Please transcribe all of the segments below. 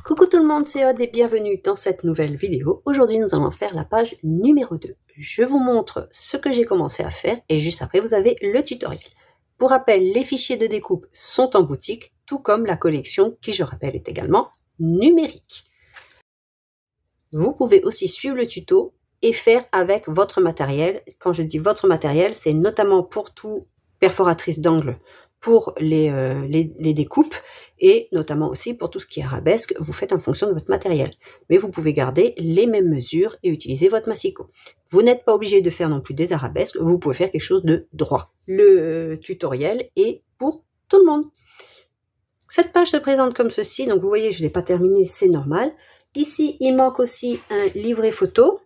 Coucou tout le monde, c'est Aude et bienvenue dans cette nouvelle vidéo. Aujourd'hui, nous allons faire la page numéro 2. Je vous montre ce que j'ai commencé à faire et juste après, vous avez le tutoriel. Pour rappel, les fichiers de découpe sont en boutique, tout comme la collection qui, je rappelle, est également numérique. Vous pouvez aussi suivre le tuto et faire avec votre matériel. Quand je dis votre matériel, c'est notamment pour tout perforatrice d'angle, pour les découpes et notamment aussi pour tout ce qui est arabesque, vous faites en fonction de votre matériel. Mais vous pouvez garder les mêmes mesures et utiliser votre massicot. Vous n'êtes pas obligé de faire non plus des arabesques, vous pouvez faire quelque chose de droit. Le tutoriel est pour tout le monde. Cette page se présente comme ceci, donc vous voyez, je ne l'ai pas terminé, c'est normal. Ici, il manque aussi un livret photo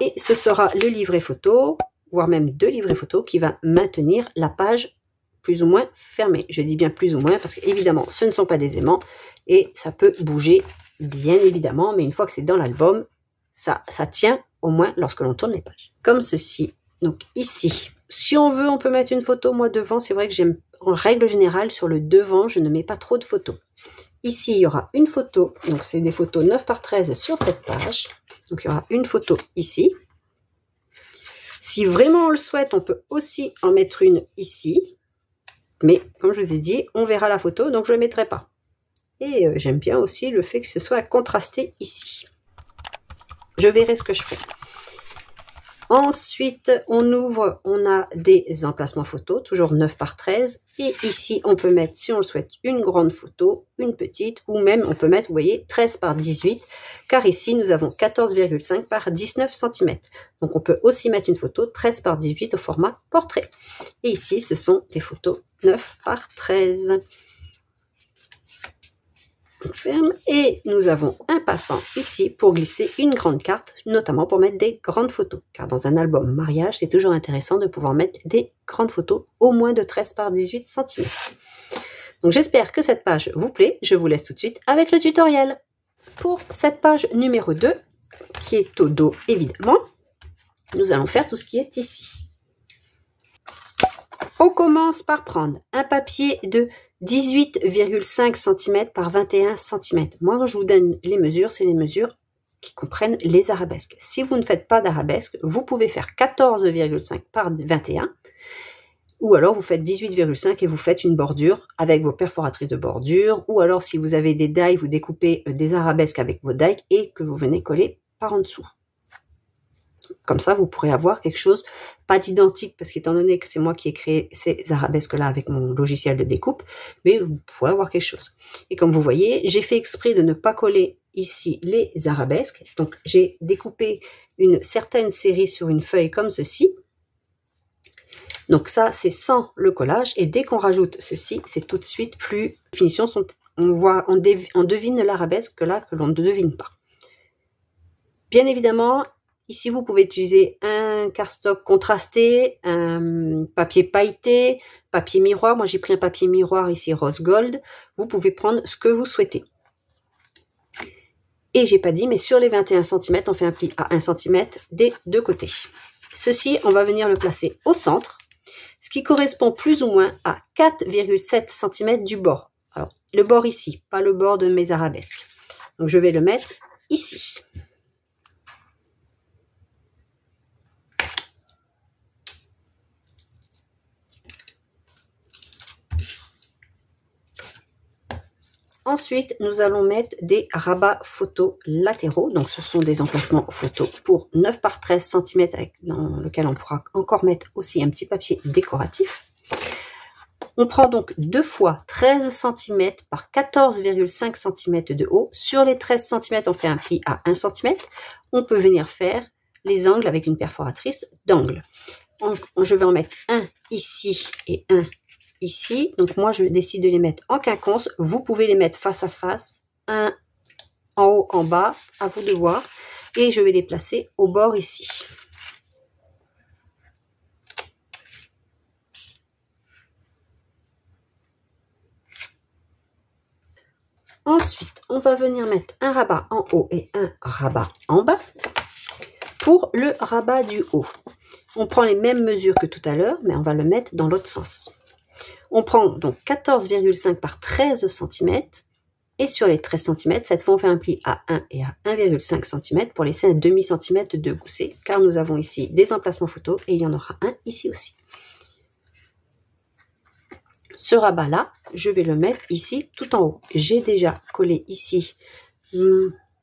et ce sera le livret photo, voire même 2 livrets photos qui va maintenir la page plus ou moins fermé. Je dis bien plus ou moins parce qu'évidemment, ce ne sont pas des aimants et ça peut bouger bien évidemment, mais une fois que c'est dans l'album, ça tient au moins lorsque l'on tourne les pages. Comme ceci. Donc ici, si on veut, on peut mettre une photo. Moi, devant, c'est vrai que j'aime, en règle générale, sur le devant, je ne mets pas trop de photos. Ici, il y aura une photo. Donc, c'est des photos 9 par 13 sur cette page. Donc, il y aura une photo ici. Si vraiment on le souhaite, on peut aussi en mettre une ici. Mais comme je vous ai dit, on verra la photo, donc je ne mettrai pas. Et j'aime bien aussi le fait que ce soit contrasté ici. Je verrai ce que je fais. Ensuite, on ouvre, on a des emplacements photos, toujours 9 par 13. Et ici, on peut mettre, si on le souhaite, une grande photo, une petite, ou même on peut mettre, vous voyez, 13 par 18. Car ici, nous avons 14,5 par 19 cm. Donc, on peut aussi mettre une photo 13 par 18 au format portrait. Et ici, ce sont des photos 9 par 13. On ferme. Et nous avons un passant ici pour glisser une grande carte, notamment pour mettre des grandes photos. Car dans un album mariage, c'est toujours intéressant de pouvoir mettre des grandes photos, au moins de 13 par 18 cm. Donc j'espère que cette page vous plaît. Je vous laisse tout de suite avec le tutoriel. Pour cette page numéro 2, qui est au dos évidemment, nous allons faire tout ce qui est ici. On commence par prendre un papier de 18,5 cm par 21 cm. Moi, quand je vous donne les mesures, c'est les mesures qui comprennent les arabesques. Si vous ne faites pas d'arabesque, vous pouvez faire 14,5 par 21 ou alors vous faites 18,5 et vous faites une bordure avec vos perforatrices de bordure, ou alors si vous avez des dies, vous découpez des arabesques avec vos dies et que vous venez coller par en dessous. Comme ça, vous pourrez avoir quelque chose, pas d'identique, parce qu'étant donné que c'est moi qui ai créé ces arabesques-là avec mon logiciel de découpe, mais vous pourrez avoir quelque chose. Et comme vous voyez, j'ai fait exprès de ne pas coller ici les arabesques. Donc, j'ai découpé une certaine série sur une feuille comme ceci. Donc ça, c'est sans le collage. Et dès qu'on rajoute ceci, c'est tout de suite plus... Les finitions sont... On devine l'arabesque là que l'on ne devine pas. Bien évidemment... Ici, vous pouvez utiliser un cardstock contrasté, un papier pailleté, papier miroir. Moi, j'ai pris un papier miroir ici rose gold. Vous pouvez prendre ce que vous souhaitez. Et j'ai pas dit, mais sur les 21 cm, on fait un pli à 1 cm des deux côtés. Ceci, on va venir le placer au centre, ce qui correspond plus ou moins à 4,7 cm du bord. Alors, le bord ici, pas le bord de mes arabesques. Donc, je vais le mettre ici. Ensuite, nous allons mettre des rabats photos latéraux. Donc, ce sont des emplacements photos pour 9 par 13 cm dans lequel on pourra encore mettre aussi un petit papier décoratif. On prend donc 2 fois 13 cm par 14,5 cm de haut. Sur les 13 cm, on fait un pli à 1 cm. On peut venir faire les angles avec une perforatrice d'angle. Je vais en mettre un ici et un ici, donc moi je décide de les mettre en quinconce. Vous pouvez les mettre face à face, un en haut, en bas, à vous de voir. Et je vais les placer au bord ici. Ensuite, on va venir mettre un rabat en haut et un rabat en bas. Pour le rabat du haut, on prend les mêmes mesures que tout à l'heure, mais on va le mettre dans l'autre sens. On prend donc 14,5 par 13 cm Et sur les 13 cm, cette fois on fait un pli à 1 et à 1,5 cm pour laisser un demi-cm de gousset, car nous avons ici des emplacements photos et il y en aura un ici aussi. Ce rabat là, je vais le mettre ici tout en haut. J'ai déjà collé ici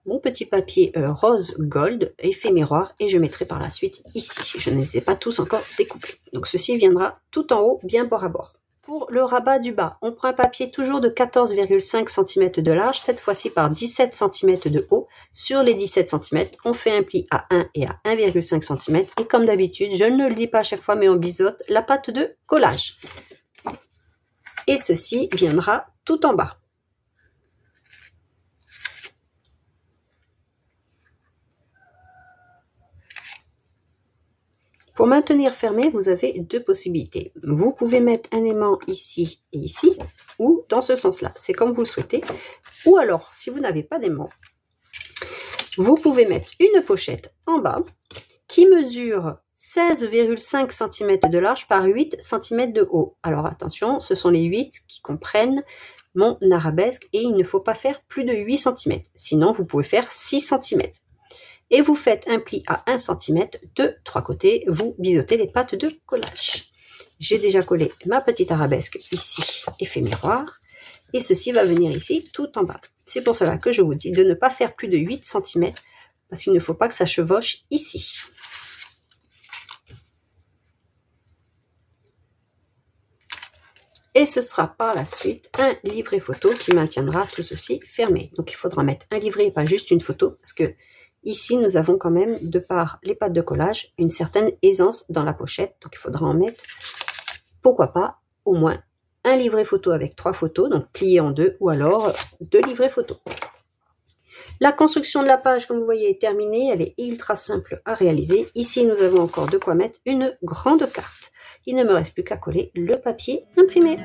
mon petit papier rose gold, effet miroir, et je mettrai par la suite ici. Je ne les ai pas tous encore découpés. Donc ceci viendra tout en haut, bien bord à bord. Pour le rabat du bas, on prend un papier toujours de 14,5 cm de large, cette fois-ci par 17 cm de haut. Sur les 17 cm, on fait un pli à 1 et à 1,5 cm. Et comme d'habitude, je ne le dis pas à chaque fois, mais on biseaute la pâte de collage. Et ceci viendra tout en bas. Pour maintenir fermé, vous avez deux possibilités. Vous pouvez mettre un aimant ici et ici, ou dans ce sens-là. C'est comme vous le souhaitez. Ou alors, si vous n'avez pas d'aimant, vous pouvez mettre une pochette en bas qui mesure 16,5 cm de large par 8 cm de haut. Alors attention, ce sont les 8 qui comprennent mon arabesque et il ne faut pas faire plus de 8 cm. Sinon, vous pouvez faire 6 cm. Et vous faites un pli à 1 cm de 3 côtés. Vous biseautez les pattes de collage. J'ai déjà collé ma petite arabesque ici, effet miroir. Et ceci va venir ici tout en bas. C'est pour cela que je vous dis de ne pas faire plus de 8 cm parce qu'il ne faut pas que ça chevauche ici. Et ce sera par la suite un livret photo qui maintiendra tout ceci fermé. Donc il faudra mettre un livret et pas juste une photo parce que ici nous avons quand même, de par les pattes de collage, une certaine aisance dans la pochette. Donc il faudra en mettre, pourquoi pas, au moins un livret photo avec 3 photos, donc plié en 2 ou alors 2 livrets photos. La construction de la page, comme vous voyez, est terminée. Elle est ultra simple à réaliser. Ici, nous avons encore de quoi mettre une grande carte. Il ne me reste plus qu'à coller le papier imprimé.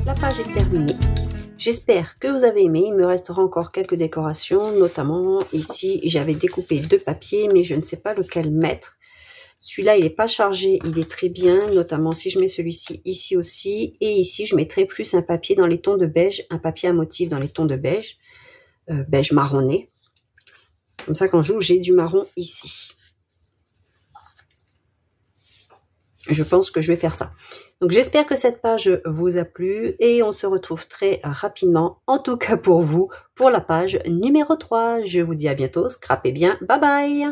La page est terminée. J'espère que vous avez aimé. Il me restera encore quelques décorations, notamment ici j'avais découpé 2 papiers mais je ne sais pas lequel mettre. Celui-là il n'est pas chargé, il est très bien, notamment si je mets celui-ci ici aussi, et ici je mettrai plus un papier dans les tons de beige, un papier à motif dans les tons de beige, beige marronné. Comme ça quand j'ouvre j'ai du marron ici. Je pense que je vais faire ça. Donc j'espère que cette page vous a plu et on se retrouve très rapidement, en tout cas pour vous, pour la page numéro 3. Je vous dis à bientôt, scrapez bien, bye bye!